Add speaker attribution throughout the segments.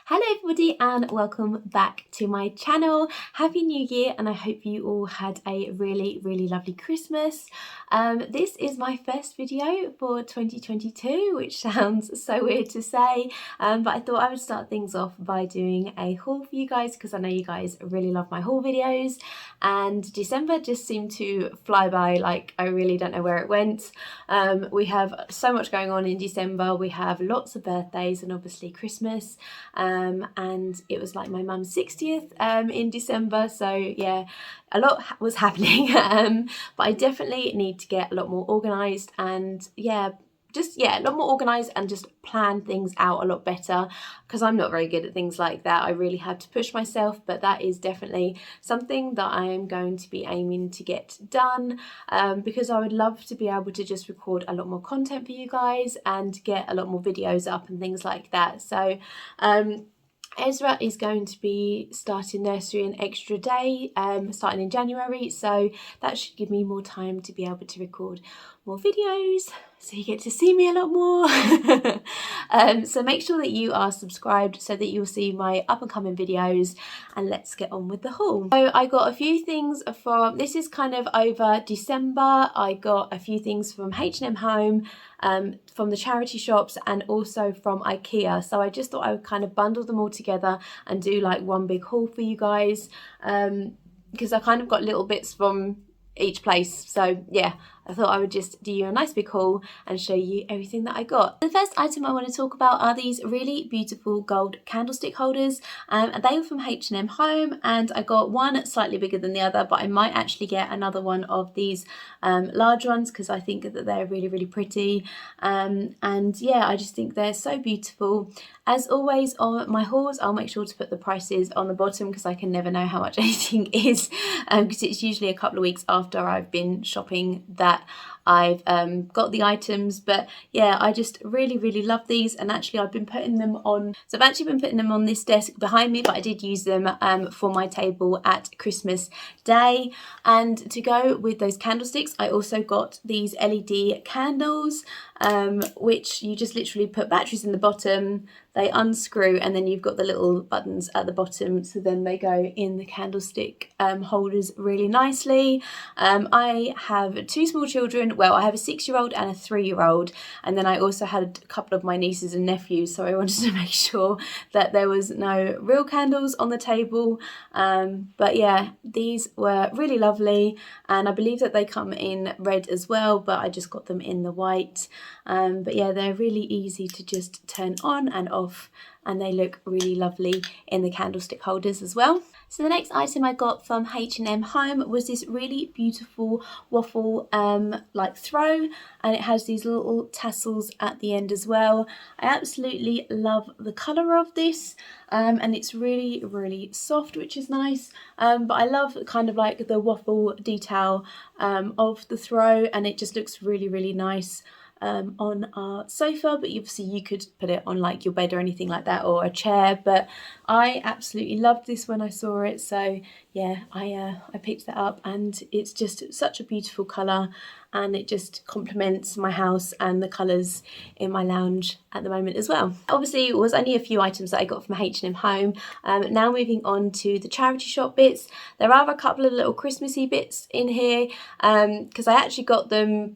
Speaker 1: Hello everybody and welcome back to my channel. Happy New Year, and I hope you all had a really lovely Christmas. This is my first video for 2022, which sounds so weird to say, but I thought I would start things off by doing a haul for you guys because I know you guys really love my haul videos, and December just seemed to fly by. Like, I really don't know where it went. We have so much going on in December. We have lots of birthdays and obviously Christmas. And it was like my mum's 60th in December, so yeah, a lot was happening. But I definitely need to get a lot more organised, and a lot more organised and just plan things out a lot better, because I'm not very good at things like that. I really have to push myself, but that is definitely something that I am going to be aiming to get done, because I would love to be able to just record a lot more content for you guys and get a lot more videos up and things like that. So Ezra is going to be starting nursery an extra day, starting in January, so that should give me more time to be able to record more videos, so you get to see me a lot more. So make sure that you are subscribed so that you'll see my up and coming videos, and let's get on with the haul. So I got a few things from, this is kind of over December, I got a few things from H&M Home, from the charity shops, and also from Ikea. So I just thought I would kind of bundle them all together and do like one big haul for you guys, because I kind of got little bits from each place. So yeah, I thought I would just do you a nice big haul and show you everything that I got. The first item I want to talk about are these really beautiful gold candlestick holders. They were from H&M Home, and I got one slightly bigger than the other, but I might actually get another one of these large ones because I think that they're really pretty. And yeah, I just think they're so beautiful. As always on my hauls, I'll make sure to put the prices on the bottom because I can never know how much anything is, because it's usually a couple of weeks after I've been shopping that I've got the items. But yeah, I just really love these, and actually I've been putting them on, so I've actually been putting them on this desk behind me, but I did use them for my table at Christmas Day. And to go with those candlesticks, I also got these LED candles, which you just literally put batteries in the bottom, they unscrew, and then you've got the little buttons at the bottom, so then they go in the candlestick holders really nicely. I have two small children. Well, I have a 6-year-old and a 3-year-old, and then I also had a couple of my nieces and nephews, so I wanted to make sure that there was no real candles on the table. But yeah, these were really lovely, and I believe that they come in red as well, but I just got them in the white. But yeah, they're really easy to just turn on and off, and they look really lovely in the candlestick holders as well. So the next item I got from H&M Home was this really beautiful waffle like throw, and it has these little tassels at the end as well. I absolutely love the colour of this, and it's really soft, which is nice, but I love kind of like the waffle detail of the throw, and it just looks really nice on our sofa. But obviously you could put it on like your bed or anything like that, or a chair, but I absolutely loved this when I saw it. So yeah, I picked that up, and it's just such a beautiful colour, and it just complements my house and the colours in my lounge at the moment as well. Obviously it was only a few items that I got from H&M Home. Now moving on to the charity shop bits, there are a couple of little Christmassy bits in here, because I actually got them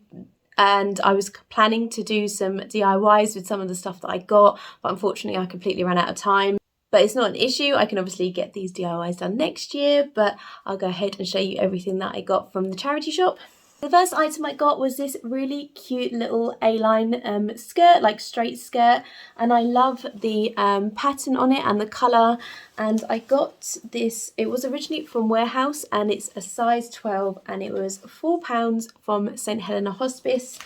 Speaker 1: and I was planning to do some DIYs with some of the stuff that I got, but unfortunately I completely ran out of time. But it's not an issue, I can obviously get these DIYs done next year, but I'll go ahead and show you everything that I got from the charity shop. The first item I got was this really cute little A-line skirt, like straight skirt, and I love the pattern on it and the colour. And I got this, it was originally from Warehouse, and it's a size 12, and it was £4 from St Helena Hospice.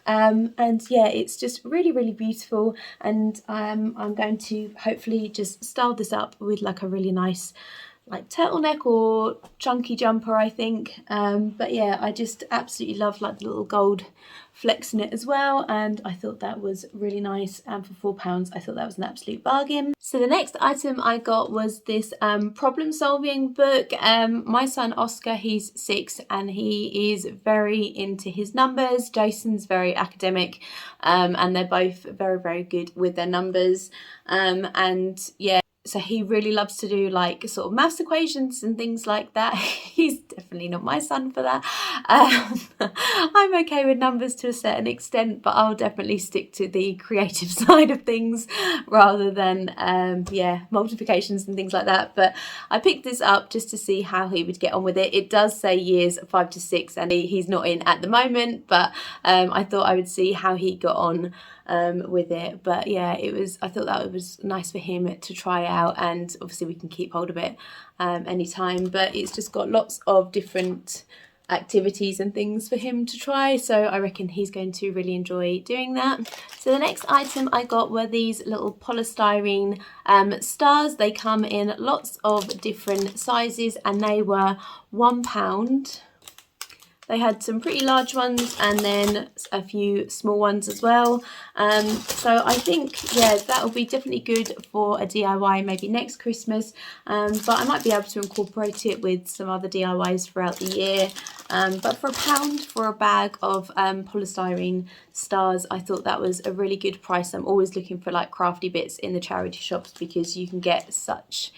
Speaker 1: And yeah, it's just really beautiful, and I'm going to hopefully just style this up with like a really nice like turtleneck or chunky jumper, I think. But yeah, I just absolutely love like the little gold flecks in it as well, and I thought that was really nice, and for £4 I thought that was an absolute bargain. So the next item I got was this problem solving book. My son Oscar, he's 6 and he is very into his numbers. Jason's very academic, and they're both very good with their numbers, and yeah, so he really loves to do like sort of maths equations and things like that. He's definitely not my son for that. I'm okay with numbers to a certain extent, but I'll definitely stick to the creative side of things rather than yeah, multiplications and things like that. But I picked this up just to see how he would get on with it. It does say years 5 to 6 and he's not in at the moment, but I thought I would see how he got on with it. But yeah, I thought that it was nice for him to try out, and obviously we can keep hold of it anytime. But it's just got lots of different activities and things for him to try, so I reckon he's going to really enjoy doing that. So the next item I got were these little polystyrene stars. They come in lots of different sizes and they were £1. They had some pretty large ones and then a few small ones as well. So I think, yeah, that will be definitely good for a DIY maybe next Christmas. But I might be able to incorporate it with some other DIYs throughout the year. But for £1 for a bag of polystyrene stars, I thought that was a really good price. I'm always looking for like crafty bits in the charity shops because you can get such...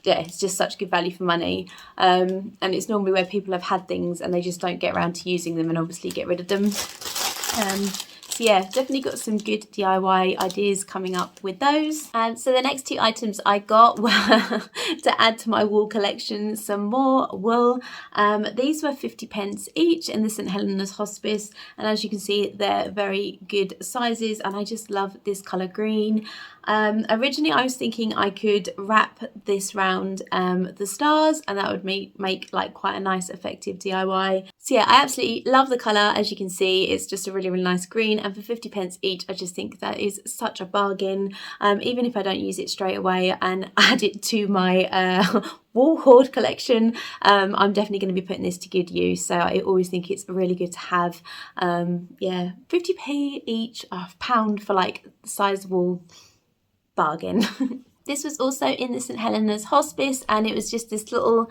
Speaker 1: yeah, it's just such good value for money, and it's normally where people have had things and they just don't get around to using them and obviously get rid of them. So yeah, definitely got some good DIY ideas coming up with those. And so the next two items I got were to add to my wool collection, some more wool. These were 50p each in the St Helena's Hospice, and as you can see they're very good sizes and I just love this colour green. Originally I was thinking I could wrap this round the stars and that would make like quite a nice effective DIY. So yeah, I absolutely love the colour. As you can see, it's just a really, really nice green, and for 50p each I just think that is such a bargain. Even if I don't use it straight away and add it to my wall hoard collection, I'm definitely going to be putting this to good use. So I always think it's really good to have. Yeah, 50p each, £1 for like the size wall. Bargain. This was also in the St Helena's Hospice and it was just this little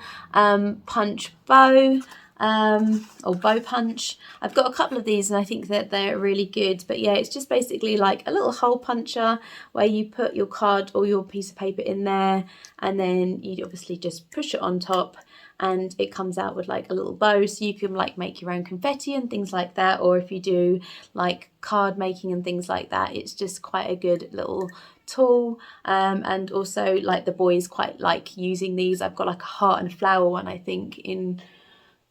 Speaker 1: punch bow or bow punch. I've got a couple of these and I think that they're really good, but yeah, it's just basically like a little hole puncher where you put your card or your piece of paper in there and then you obviously just push it on top and it comes out with like a little bow, so you can like make your own confetti and things like that, or if you do like card making and things like that, it's just quite a good little tool. And also like the boys quite like using these. I've got like a heart and flower one I think in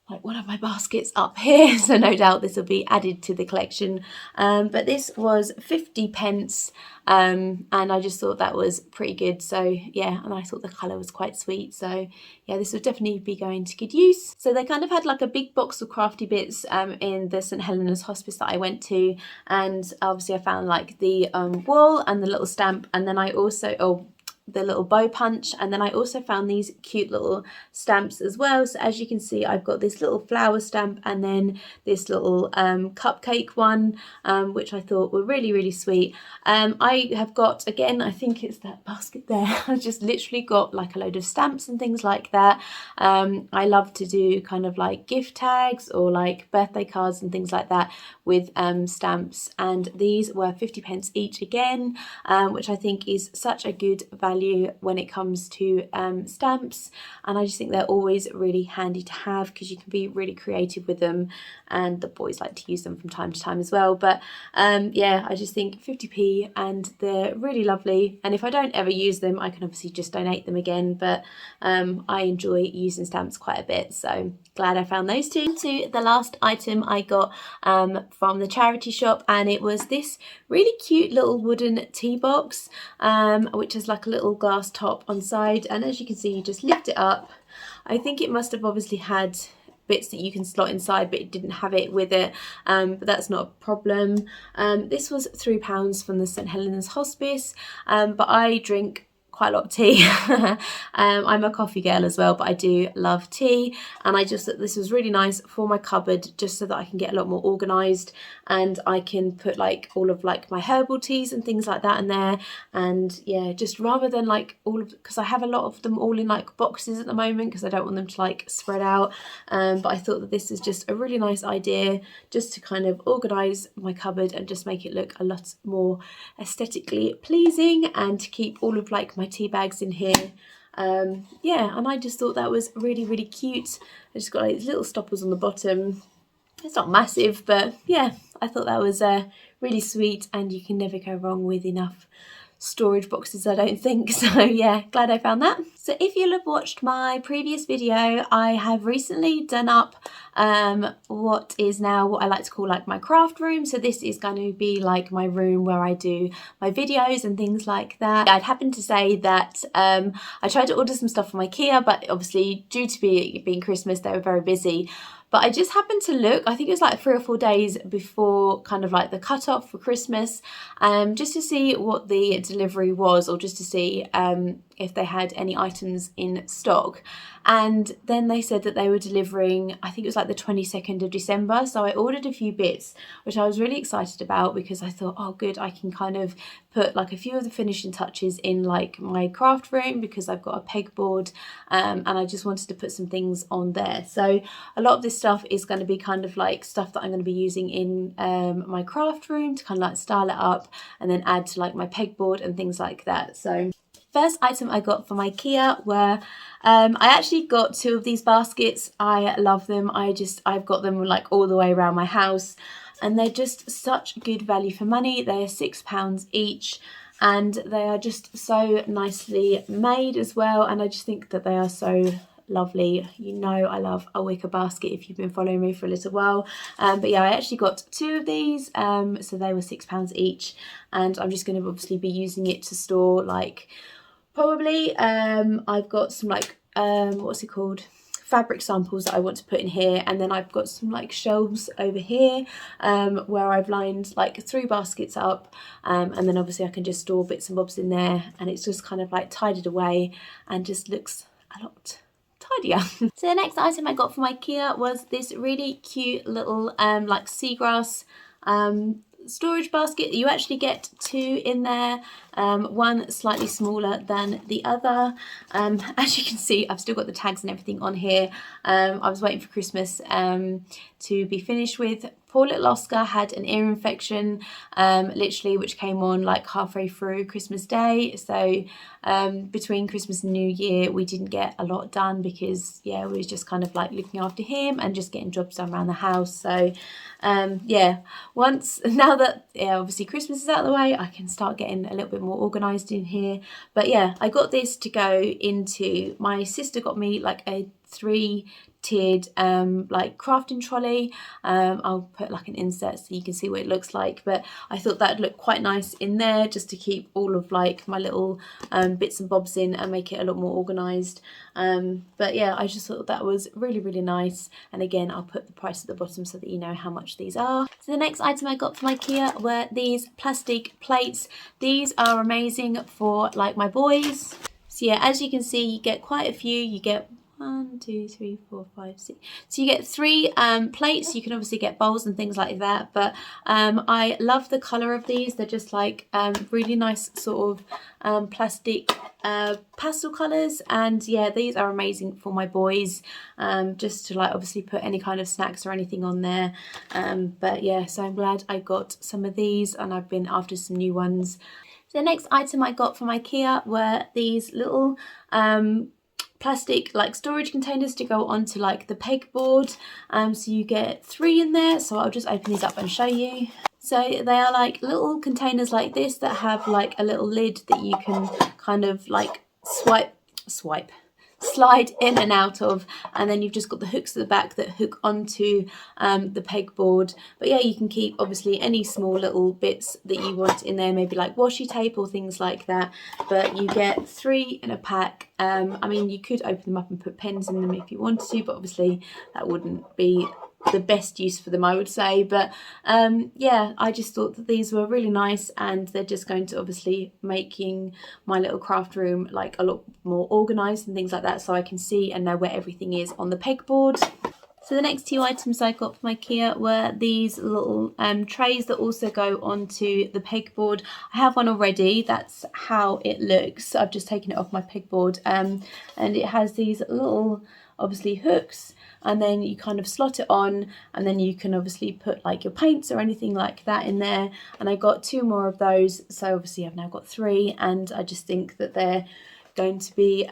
Speaker 1: like one of my baskets up here, so no doubt this will be added to the collection. But this was 50p and I just thought that was pretty good. So yeah, and I thought the colour was quite sweet, so yeah, this would definitely be going to good use. So they kind of had like a big box of crafty bits in the St Helena's Hospice that I went to, and obviously I found like the wool and the little stamp, and then I also the little bow punch, and then I also found these cute little stamps as well. So as you can see, I've got this little flower stamp and then this little cupcake one, which I thought were really, really sweet. I have got, again, I think it's that basket there, I've just literally got like a load of stamps and things like that. I love to do kind of like gift tags or like birthday cards and things like that with stamps, and these were 50p each again, which I think is such a good value when it comes to stamps, and I just think they're always really handy to have because you can be really creative with them, and the boys like to use them from time to time as well. But yeah, I just think 50p and they're really lovely, and if I don't ever use them I can obviously just donate them again, but I enjoy using stamps quite a bit, so glad I found those two. To the last item I got from the charity shop, and it was this really cute little wooden tea box, which has like a little glass top on side, and as you can see you just lift it up. I think it must have obviously had bits that you can slot inside, but it didn't have it with it, but that's not a problem. This was £3 from the St Helena's Hospice, but I drink quite a lot of tea. I'm a coffee girl as well, but I do love tea, and I just thought this was really nice for my cupboard, just so that I can get a lot more organised, and I can put like all of like my herbal teas and things like that in there. And yeah, just rather than like all of, because I have a lot of them all in like boxes at the moment because I don't want them to like spread out, but I thought that this is just a really nice idea just to kind of organise my cupboard and just make it look a lot more aesthetically pleasing, and to keep all of like my tea bags in here. Yeah, and I just thought that was really, really cute. I just got like these little stoppers on the bottom. It's not massive, but yeah, I thought that was really sweet, and you can never go wrong with enough storage boxes, I don't think. So yeah, glad I found that. So if you'll have watched my previous video, I have recently done up what is now what I like to call like my craft room. So this is going to be like my room where I do my videos and things like that. I'd happened to say that I tried to order some stuff from Ikea, but obviously due to being Christmas, they were very busy. But I just happened to look, I think it was like 3 or 4 days before kind of like the cutoff for Christmas, just to see what the delivery was, or just to see if they had any items in stock. And then they said that they were delivering, I think it was like the 22nd of December. So I ordered a few bits, which I was really excited about, because I thought, oh good, I can kind of put like a few of the finishing touches in like my craft room, because I've got a pegboard, and I just wanted to put some things on there. So a lot of this stuff is going to be kind of like stuff that I'm going to be using in my craft room to kind of like style it up and then add to like my pegboard and things like that. So first item I got from Ikea were, I actually got 2 of these baskets. I love them. I've got them like all the way around my house, and they're just such good value for money. They're £6 each, and they are just so nicely made as well. And I just think that they are so lovely. You know I love a wicker basket if you've been following me for a little while. But yeah, I actually got 2 of these, so they were £6 each, and I'm just going to obviously be using it to store like probably I've got some like what's it called, fabric samples that I want to put in here, and then I've got some like shelves over here where I've lined like 3 baskets up, and then obviously I can just store bits and bobs in there, and it's just kind of like tidied away and just looks a lot tidier. So the next item I got from Ikea was this really cute little like seagrass storage basket. You actually get 2 in there, one slightly smaller than the other. As you can see, I've still got the tags and everything on here. I was waiting for Christmas to be finished with. Poor little Oscar had an ear infection, literally, which came on like halfway through Christmas Day. So between Christmas and New Year, we didn't get a lot done, because yeah, we was just kind of like looking after him and just getting jobs done around the house. So yeah, now that obviously Christmas is out of the way, I can start getting a little bit more organised in here. But yeah, I got this to go into, my sister got me like a 3-tiered like crafting trolley. I'll put like an insert so you can see what it looks like, but I thought that'd look quite nice in there, just to keep all of like my little bits and bobs in and make it a lot more organised. But yeah, I just thought that was really, really nice, and again I'll put the price at the bottom so that you know how much these are. So the next item I got from Ikea were these plastic plates. These are amazing for like my boys. So yeah, as you can see, you get quite a few. You get 1, 2, 3, 4, 5, 6. So you get 3 plates. You can obviously get bowls and things like that, but I love the colour of these. They're just like really nice sort of plastic pastel colours, and yeah, these are amazing for my boys, just to like obviously put any kind of snacks or anything on there. But yeah, so I'm glad I got some of these, and I've been after some new ones. So the next item I got from Ikea were these little plastic like storage containers to go onto like the pegboard. So you get 3 in there, so I'll just open these up and show you. So they are like little containers like this that have like a little lid that you can kind of like slide in and out of, and then you've just got the hooks at the back that hook onto the pegboard. But yeah, you can keep obviously any small little bits that you want in there, maybe like washi tape or things like that. But you get 3 in a pack. I mean, you could open them up and put pens in them if you wanted to, but obviously that wouldn't be the best use for them, I would say. But yeah, I just thought that these were really nice, and they're just going to obviously making my little craft room like a lot more organised and things like that, so I can see and know where everything is on the pegboard. So the next 2 items I got from Ikea were these little trays that also go onto the pegboard. I have one already. That's how it looks. I've just taken it off my pegboard, and it has these little obviously hooks, and then you kind of slot it on, and then you can obviously put like your paints or anything like that in there. And I got 2 more of those, so obviously I've now got 3, and I just think that they're going to be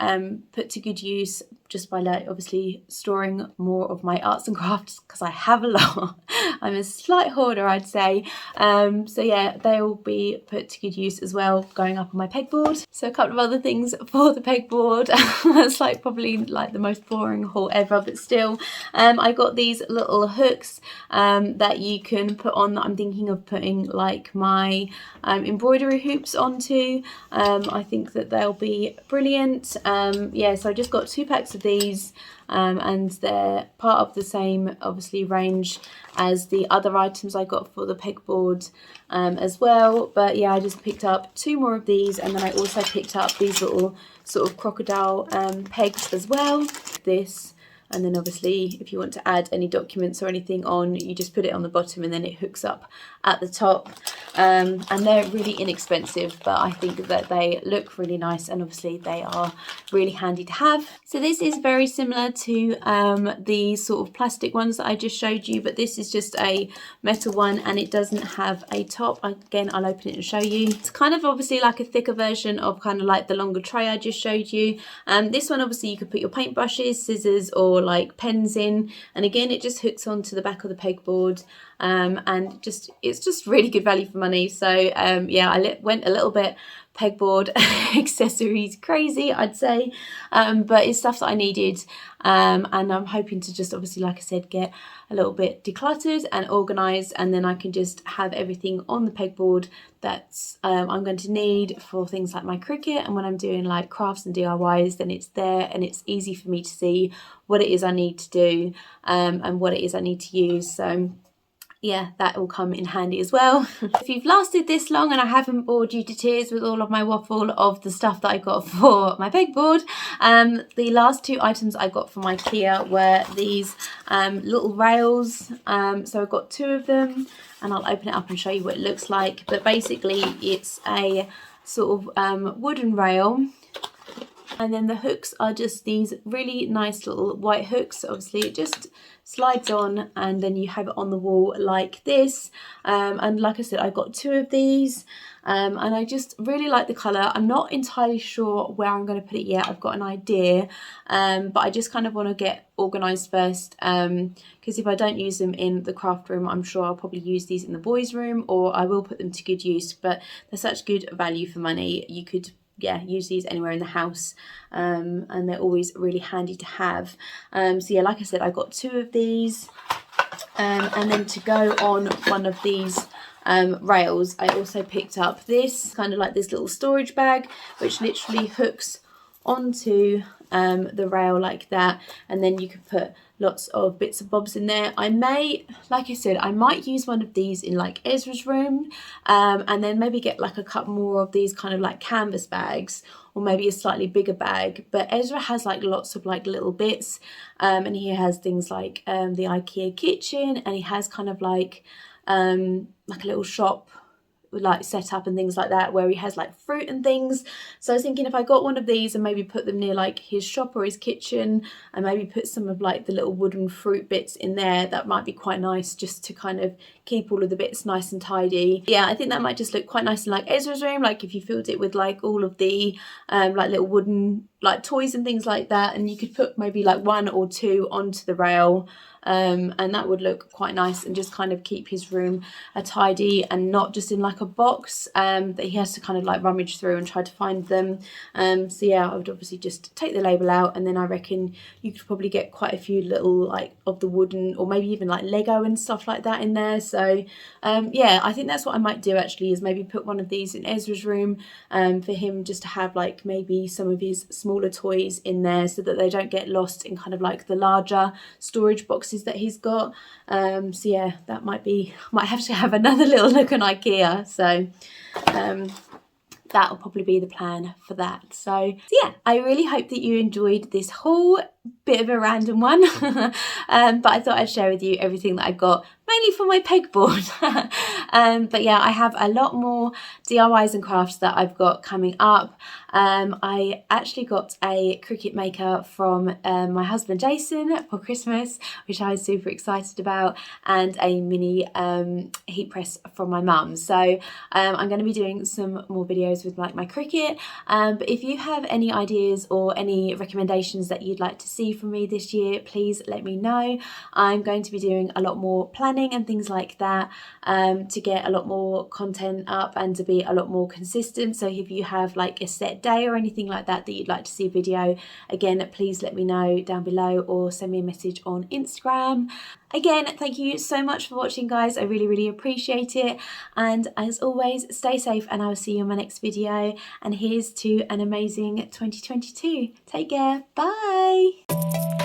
Speaker 1: put to good use just by like obviously storing more of my arts and crafts, because I have a lot. I'm a slight hoarder, I'd say. So yeah, they will be put to good use as well, going up on my pegboard. So a couple of other things for the pegboard. That's like probably like the most boring haul ever, but still, I got these little hooks that you can put on, that I'm thinking of putting like my embroidery hoops onto. I think that they'll be brilliant. Yeah, so I just got 2 packs of these, and they're part of the same obviously range as the other items I got for the pegboard as well. But yeah, I just picked up 2 more of these, and then I also picked up these little sort of crocodile pegs as well. This. And then obviously if you want to add any documents or anything on, you just put it on the bottom and then it hooks up at the top. And they're really inexpensive, but I think that they look really nice, and obviously they are really handy to have. So this is very similar to the sort of plastic ones that I just showed you, but this is just a metal one, and it doesn't have a top. Again, I'll open it and show you. It's kind of obviously like a thicker version of kind of like the longer tray I just showed you. This one obviously you could put your paintbrushes, scissors, or like pens in, and again it just hooks onto the back of the pegboard, and it's just really good value for money. So yeah, I went a little bit pegboard accessories crazy, I'd say, but it's stuff that I needed, and I'm hoping to just obviously, like I said, get a little bit decluttered and organized, and then I can just have everything on the pegboard that's I'm going to need for things like my Cricut, and when I'm doing like crafts and DIYs, then it's there and it's easy for me to see what it is I need to do, and what it is I need to use. So yeah, that will come in handy as well. If you've lasted this long and I haven't bored you to tears with all of my waffle of the stuff that I got for my pegboard, the last 2 items I got from Ikea were these little rails. So I've got 2 of them, and I'll open it up and show you what it looks like. But basically it's a sort of wooden rail, and then the hooks are just these really nice little white hooks. Obviously it just slides on, and then you have it on the wall like this. And like I said, I got 2 of these, and I just really like the colour. I'm not entirely sure where I'm going to put it yet. I've got an idea, but I just kind of want to get organised first, because if I don't use them in the craft room, I'm sure I'll probably use these in the boys' room, or I will put them to good use. But they're such good value for money. You could use these anywhere in the house, and they're always really handy to have. So yeah, like I said, I got 2 of these, and then to go on one of these rails, I also picked up this kind of like this little storage bag, which literally hooks onto the rail like that, and then you can put lots of bits and bobs in there. I may, like I said, I might use one of these in like Ezra's room, and then maybe get like a couple more of these kind of like canvas bags, or maybe a slightly bigger bag. But Ezra has like lots of like little bits, and he has things like the Ikea kitchen, and he has kind of like a little shop like set up and things like that, where he has like fruit and things. So I was thinking if I got one of these and maybe put them near like his shop or his kitchen, and maybe put some of like the little wooden fruit bits in there, that might be quite nice, just to kind of keep all of the bits nice and tidy. Yeah, I think that might just look quite nice in like Ezra's room, like if you filled it with like all of the like little wooden like toys and things like that, and you could put maybe like 1 or 2 onto the rail, and that would look quite nice, and just kind of keep his room tidy, and not just in like a box that he has to kind of like rummage through and try to find them. So yeah, I would obviously just take the label out, and then I reckon you could probably get quite a few little like of the wooden, or maybe even like Lego and stuff like that in there. So yeah, I think that's what I might do actually, is maybe put one of these in Ezra's room, for him just to have like maybe some of his smaller toys in there, so that they don't get lost in kind of like the larger storage boxes that he's got. So yeah, that might have to have another little look on Ikea. So that'll probably be the plan for that. So yeah, I really hope that you enjoyed this whole bit of a random one, but I thought I'd share with you everything that I got mainly for my pegboard. But yeah, I have a lot more DIYs and crafts that I've got coming up. I actually got a cricket maker from my husband Jason for Christmas, which I was super excited about, and a mini heat press from my mum. So I'm going to be doing some more videos with like my cricket, but if you have any ideas or any recommendations that you'd like to see from me this year, please let me know. I'm going to be doing a lot more planning and things like that to get a lot more content up and to be a lot more consistent. So if you have like a set day or anything like that that you'd like to see a video, again, please let me know down below or send me a message on Instagram. Again, thank you so much for watching, guys. I really appreciate it, and as always, stay safe and I will see you in my next video, and here's to an amazing 2022. Take care. Bye.